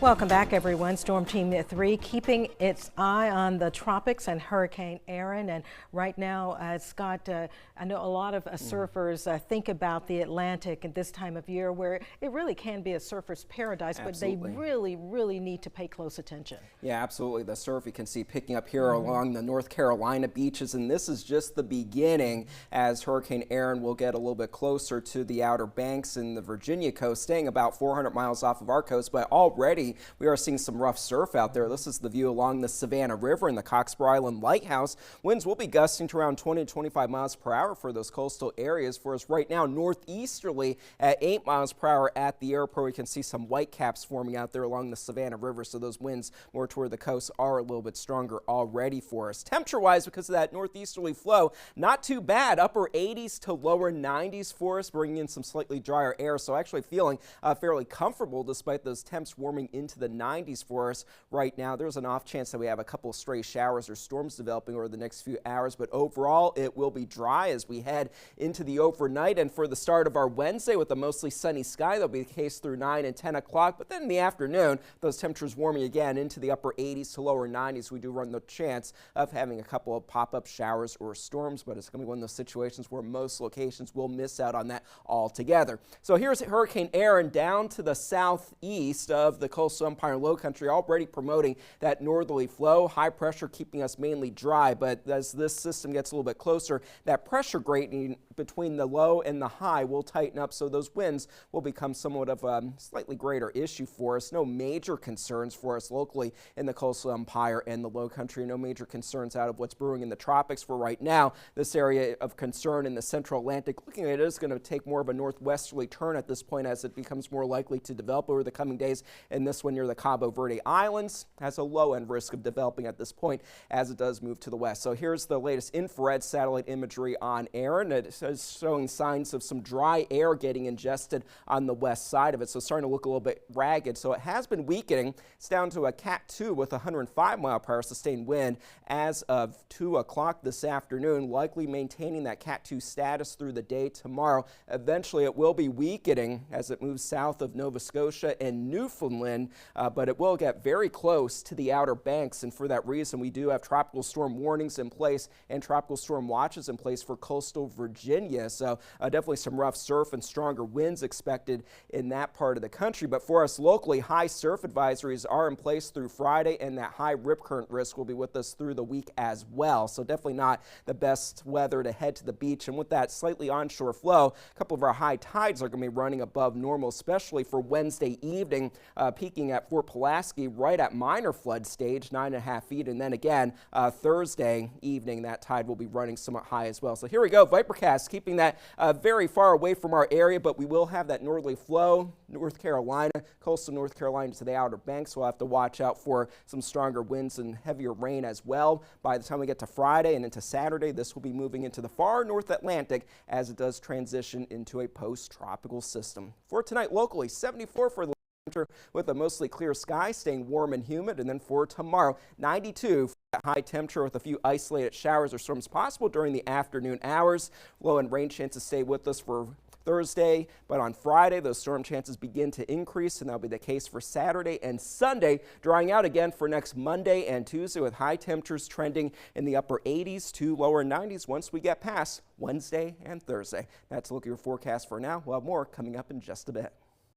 Welcome back, everyone. Storm Team 3 keeping its eye on the tropics and Hurricane Erin. And right now, Scott, I know a lot of surfers think about the Atlantic at this time of year where it really can be a surfer's paradise, Absolutely. but they really need to pay close attention. Yeah, absolutely. The surf you can see picking up here along the North Carolina beaches, and this is just the beginning as Hurricane Erin will get a little bit closer to the Outer Banks and the Virginia coast, staying about 400 miles off of our coast, but already we are seeing some rough surf out there. This is the view along the Savannah River and the Coxborough Island Lighthouse. Winds will be gusting to around 20 to 25 miles per hour for those coastal areas. For us right now, northeasterly at 8 miles per hour at the airport. We can see some white caps forming out there along the Savannah River, so those winds more toward the coast are a little bit stronger already for us. Temperature-wise, because of that northeasterly flow, not too bad. Upper 80s to lower 90s for us, bringing in some slightly drier air, so actually feeling fairly comfortable despite those temps warming into the 90s for us right now. There's an off chance that we have a couple of stray showers or storms developing over the next few hours, but overall it will be dry as we head into the overnight and for the start of our Wednesday with a mostly sunny sky. That'll be the case through 9 and 10 o'clock, but then in the afternoon, those temperatures warming again into the upper 80s to lower 90s. We do run the chance of having a couple of pop-up showers or storms, but it's going to be one of those situations where most locations will miss out on that altogether. So here's Hurricane Erin down to the southeast of the coastal Empire Low Country, already promoting that northerly flow. High pressure keeping us mainly dry, but as this system gets a little bit closer, that pressure gradient between the low and the high will tighten up, so those winds will become somewhat of a slightly greater issue for us. No major concerns for us locally in the coastal Empire and the Low Country. No major concerns out of what's brewing in the tropics for right now. This area of concern in the central Atlantic, looking at it, is going to take more of a northwesterly turn at this point as it becomes more likely to develop over the coming days, and this one near the Cabo Verde Islands has a low end risk of developing at this point as it does move to the west. So here's the latest infrared satellite imagery on Erin. It is showing signs of some dry air getting ingested on the west side of it, so starting to look a little bit ragged. So it has been weakening. It's down to a Cat 2 with 105 mile per hour sustained wind as of 2 o'clock this afternoon, likely maintaining that Cat 2 status through the day tomorrow. Eventually it will be weakening as it moves south of Nova Scotia and Newfoundland, but it will get very close to the Outer Banks, and for that reason we do have tropical storm warnings in place and tropical storm watches in place for coastal Virginia. So definitely some rough surf and stronger winds expected in that part of the country. But for us locally, high surf advisories are in place through Friday, and that high rip current risk will be with us through the week as well. So definitely not the best weather to head to the beach. And with that slightly onshore flow, a couple of our high tides are going to be running above normal, especially for Wednesday evening, peaking at Fort Pulaski right at minor flood stage, 9.5 feet. And then again, Thursday evening, that tide will be running somewhat high as well. So here we go, Vipercast keeping that very far away from our area, but we will have that northerly flow, North Carolina, coastal North Carolina to the Outer Banks. We'll have to watch out for some stronger winds and heavier rain as well. By the time we get to Friday and into Saturday, this will be moving into the far North Atlantic as it does transition into a post-tropical system. For tonight locally, 74 for the with a mostly clear sky, staying warm and humid. And then for tomorrow, 92 for that high temperature with a few isolated showers or storms possible during the afternoon hours. Low and rain chances stay with us for Thursday, but on Friday those storm chances begin to increase, and that'll be the case for Saturday and Sunday, drying out again for next Monday and Tuesday with high temperatures trending in the upper 80s to lower 90s once we get past Wednesday and Thursday. That's a look at your forecast for now. We'll have more coming up in just a bit.